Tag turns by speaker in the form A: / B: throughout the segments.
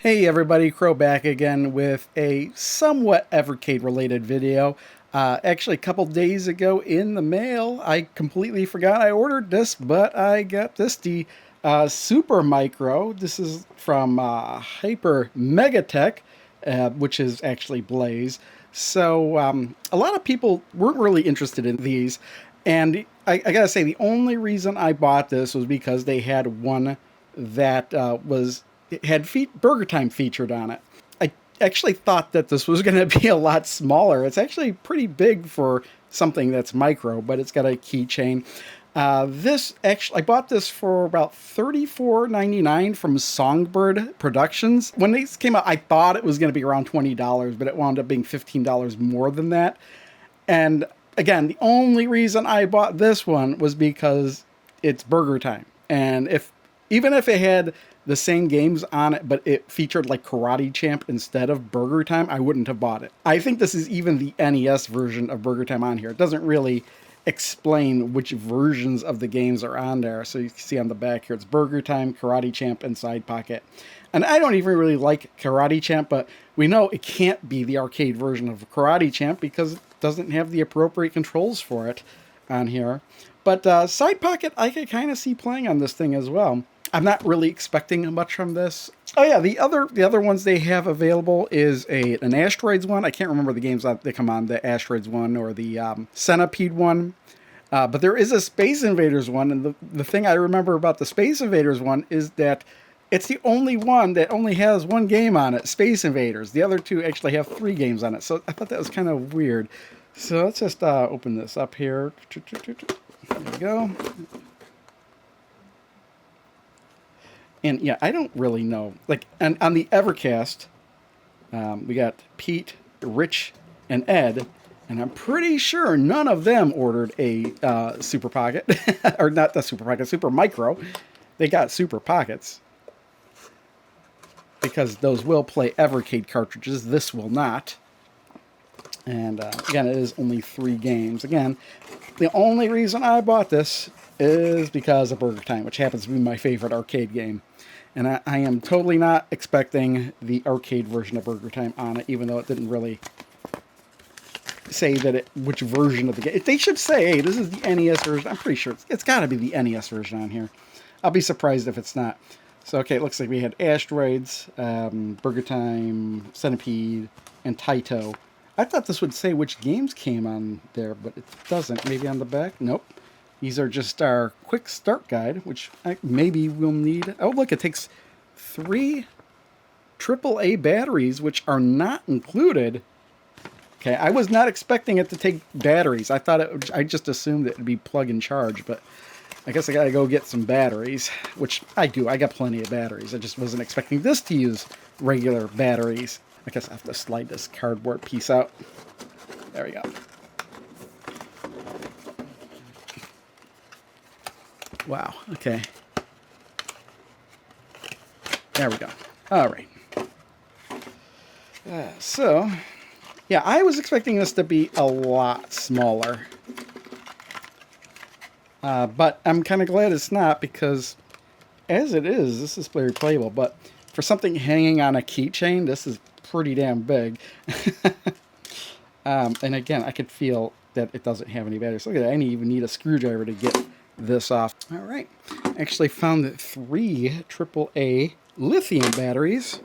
A: Hey everybody, Crow back again with a somewhat Evercade related video. Actually, a couple days ago in the mail, I completely forgot I ordered this, but I got the Super Micro. This is from Hyper Megatech, which is actually Blaze. So a lot of people weren't really interested in these, and I gotta say the only reason I bought this was because they had one that was it had Burgertime featured on it. I actually thought that this was going to be a lot smaller. It's actually pretty big for something that's micro, but it's got a keychain. I bought this for about $34.99 from Songbird Productions. When these came out, I thought it was going to be around $20, but it wound up being $15 more than that. And again, the only reason I bought this one was because it's Burger Time. And even if it had the same games on it, but it featured like Karate Champ instead of Burger Time, I wouldn't have bought it. I think this is even the NES version of Burger Time on here. It doesn't really explain which versions of the games are on there. So you can see on the back here, it's Burger Time, Karate Champ, and Side Pocket. And I don't even really like Karate Champ, but we know it can't be the arcade version of Karate Champ because it doesn't have the appropriate controls for it on here. But Side Pocket, I could kind of see playing on this thing as well. I'm not really expecting much from this. Oh yeah, the other ones they have available is an Asteroids one. I can't remember the games that come on, the Asteroids one or the Centipede one. But there is a Space Invaders one, and the thing I remember about the Space Invaders one is that it's the only one that only has one game on it, Space Invaders. The other two actually have 3 games on it, so I thought that was kind of weird. So let's just open this up here. There we go. And yeah, I don't really know. Like, and on the Evercast, we got Pete, Rich, and Ed, and I'm pretty sure none of them ordered a Super Pocket, or not the Super Pocket, Super Micro. They got Super Pockets because those will play Evercade cartridges. This will not. And again, it is only 3 games. Again, the only reason I bought this is because of Burger Time, which happens to be my favorite arcade game. And I am totally not expecting the arcade version of Burger Time on it, even though it didn't really say that which version of the game. They should say, hey, this is the NES version. I'm pretty sure it's got to be the NES version on here. I'll be surprised if it's not. So, okay, it looks like we had Asteroids, Burger Time, Centipede, and Taito. I thought this would say which games came on there, but it doesn't. Maybe on the back? Nope. These are just our quick start guide, which maybe we'll need. Oh, look, it takes 3 AAA batteries, which are not included. Okay, I was not expecting it to take batteries. I just assumed it would be plug and charge, but I guess I gotta go get some batteries, which I do. I got plenty of batteries. I just wasn't expecting this to use regular batteries. I guess I have to slide this cardboard piece out. There we go. Wow, okay. There we go. All right. So, yeah, I was expecting this to be a lot smaller. But I'm kind of glad it's not because, as it is, this is very playable. But for something hanging on a keychain, this is pretty damn big. And again, I could feel that it doesn't have any batteries. Look at that. I even need a screwdriver to get this off. All right. Actually found 3 AAA lithium batteries.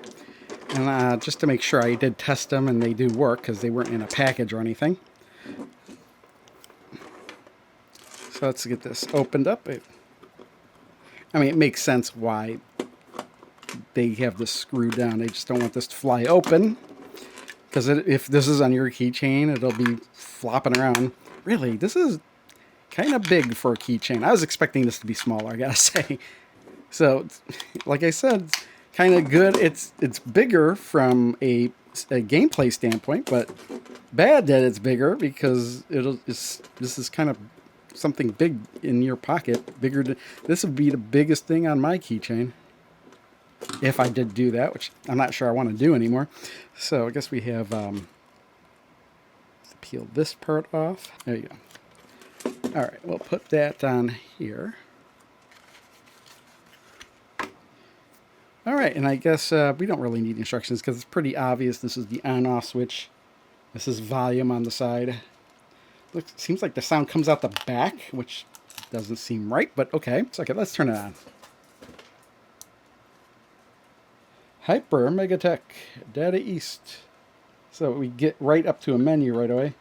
A: And just to make sure, I did test them and they do work because they weren't in a package or anything. So let's get this opened up. I mean, it makes sense why they have this screwed down. They just don't want this to fly open. Because if this is on your keychain, it'll be flopping around. Really, this is kind of big for a keychain. I was expecting this to be smaller, I gotta say. So, like I said, kind of good. It's bigger from a gameplay standpoint, but bad that it's bigger because this is kind of something big in your pocket. This would be the biggest thing on my keychain if I did do that, which I'm not sure I want to do anymore. So I guess we have let's peel this part off. There you go. All right, we'll put that on here. All right, and I guess we don't really need instructions because it's pretty obvious this is the on-off switch. This is volume on the side. Seems like the sound comes out the back, which doesn't seem right, but okay. So okay, let's turn it on. Hyper Megatech Data East. So we get right up to a menu right away.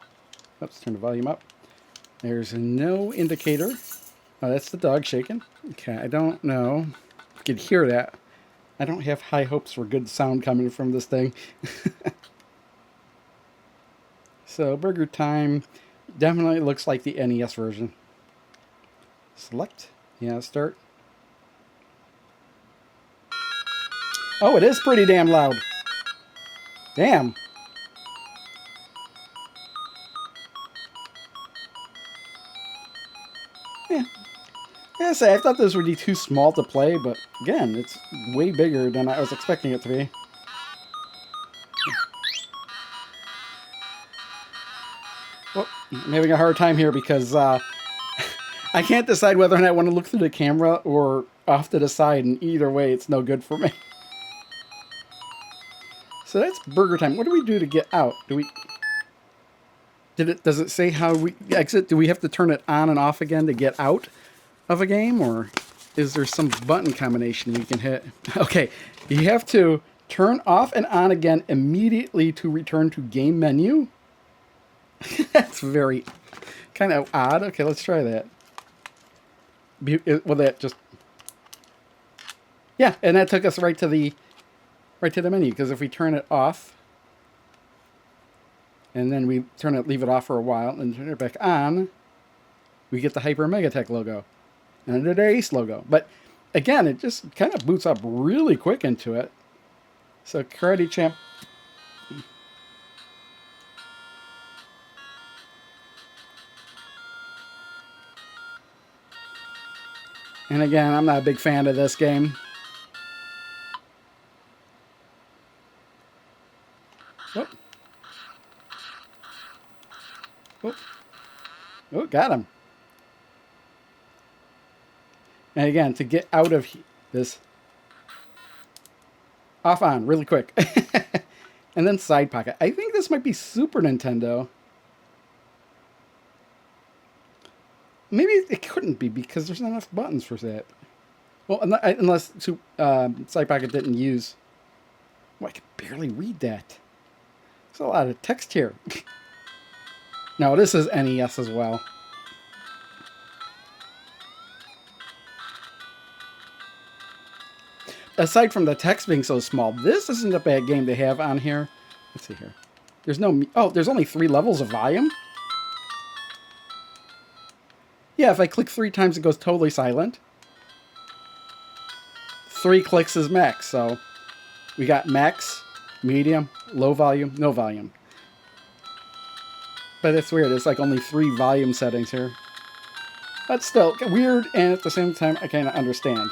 A: Let's turn the volume up. There's no indicator. Oh, that's the dog shaking. Okay, I don't know. You can hear that. I don't have high hopes for good sound coming from this thing. So Burgertime definitely looks like the NES version. Select. Yeah, start. Oh, it is pretty damn loud. Damn. Yeah. I say, I thought this would be too small to play, but again, it's way bigger than I was expecting it to be. Well, I'm having a hard time here because I can't decide whether or not I want to look through the camera or off to the side, and either way, it's no good for me. So that's Burgertime. What do we do to get out? Does it say how we exit? Do we have to turn it on and off again to get out of a game, or is there some button combination we can hit? Okay, you have to turn off and on again immediately to return to game menu. That's very kind of odd. Okay, let's try that. Will that just... Yeah, and that took us right to the menu, because if we turn it off and then we leave it off for a while and turn it back on, we get the Hyper Megatech logo and the Ace logo. But again, it just kind of boots up really quick into it. So Karate Champ. And again, I'm not a big fan of this game. Oh. Oh. Oh, got him. And again, to get out of this, off on really quick. And then side pocket. I think this might be Super Nintendo. Maybe it couldn't be because there's not enough buttons for that. Well, unless side pocket didn't use... Oh, I can barely read that. There's a lot of text here. No, this is NES as well. Aside from the text being so small, this isn't a bad game to have on here. Let's see here. There's no... Oh, there's only 3 levels of volume? Yeah, if I click 3 times, it goes totally silent. 3 clicks is max, so we got max, medium, low volume, no volume. But it's weird. It's like only 3 volume settings here. That's still weird, and at the same time, I kind of understand.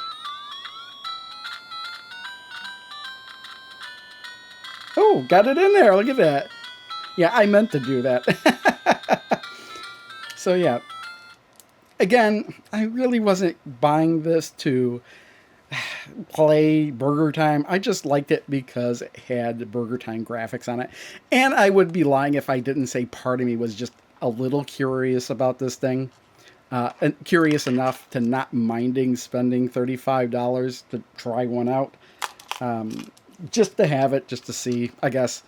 A: Oh, got it in there. Look at that. Yeah, I meant to do that. So, yeah. Again, I really wasn't buying this to play Burgertime. I just liked it because it had Burgertime graphics on it. And I would be lying if I didn't say part of me was just a little curious about this thing. And curious enough to not minding spending $35 to try one out. Just to have it, just to see, I guess.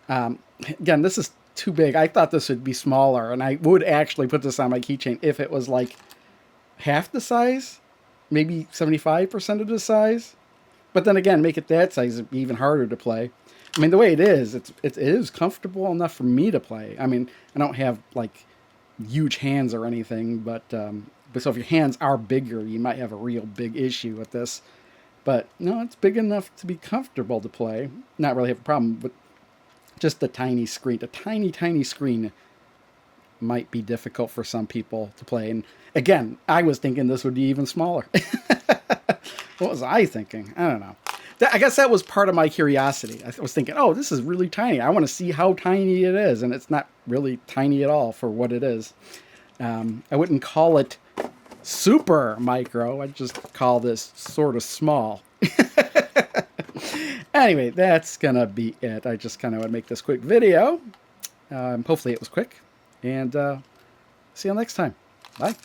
A: Again, this is too big. I thought this would be smaller, and I would actually put this on my keychain if it was like half the size, maybe 75% of the size. But then again, make it that size, it'd be even harder to play. I mean, the way it is, it is comfortable enough for me to play. I mean, I don't have like huge hands or anything, but so if your hands are bigger, you might have a real big issue with this. But no, it's big enough to be comfortable to play. Not really have a problem, but just the tiny screen, a tiny, tiny screen might be difficult for some people to play. And again, I was thinking this would be even smaller. What was I thinking? I don't know. I guess that was part of my curiosity. I was thinking, oh, this is really tiny. I want to see how tiny it is. And it's not really tiny at all for what it is. I wouldn't call it Super Micro. I'd just call this sort of small. Anyway, that's going to be it. I just kind of want to make this quick video. Hopefully it was quick. And see you next time. Bye.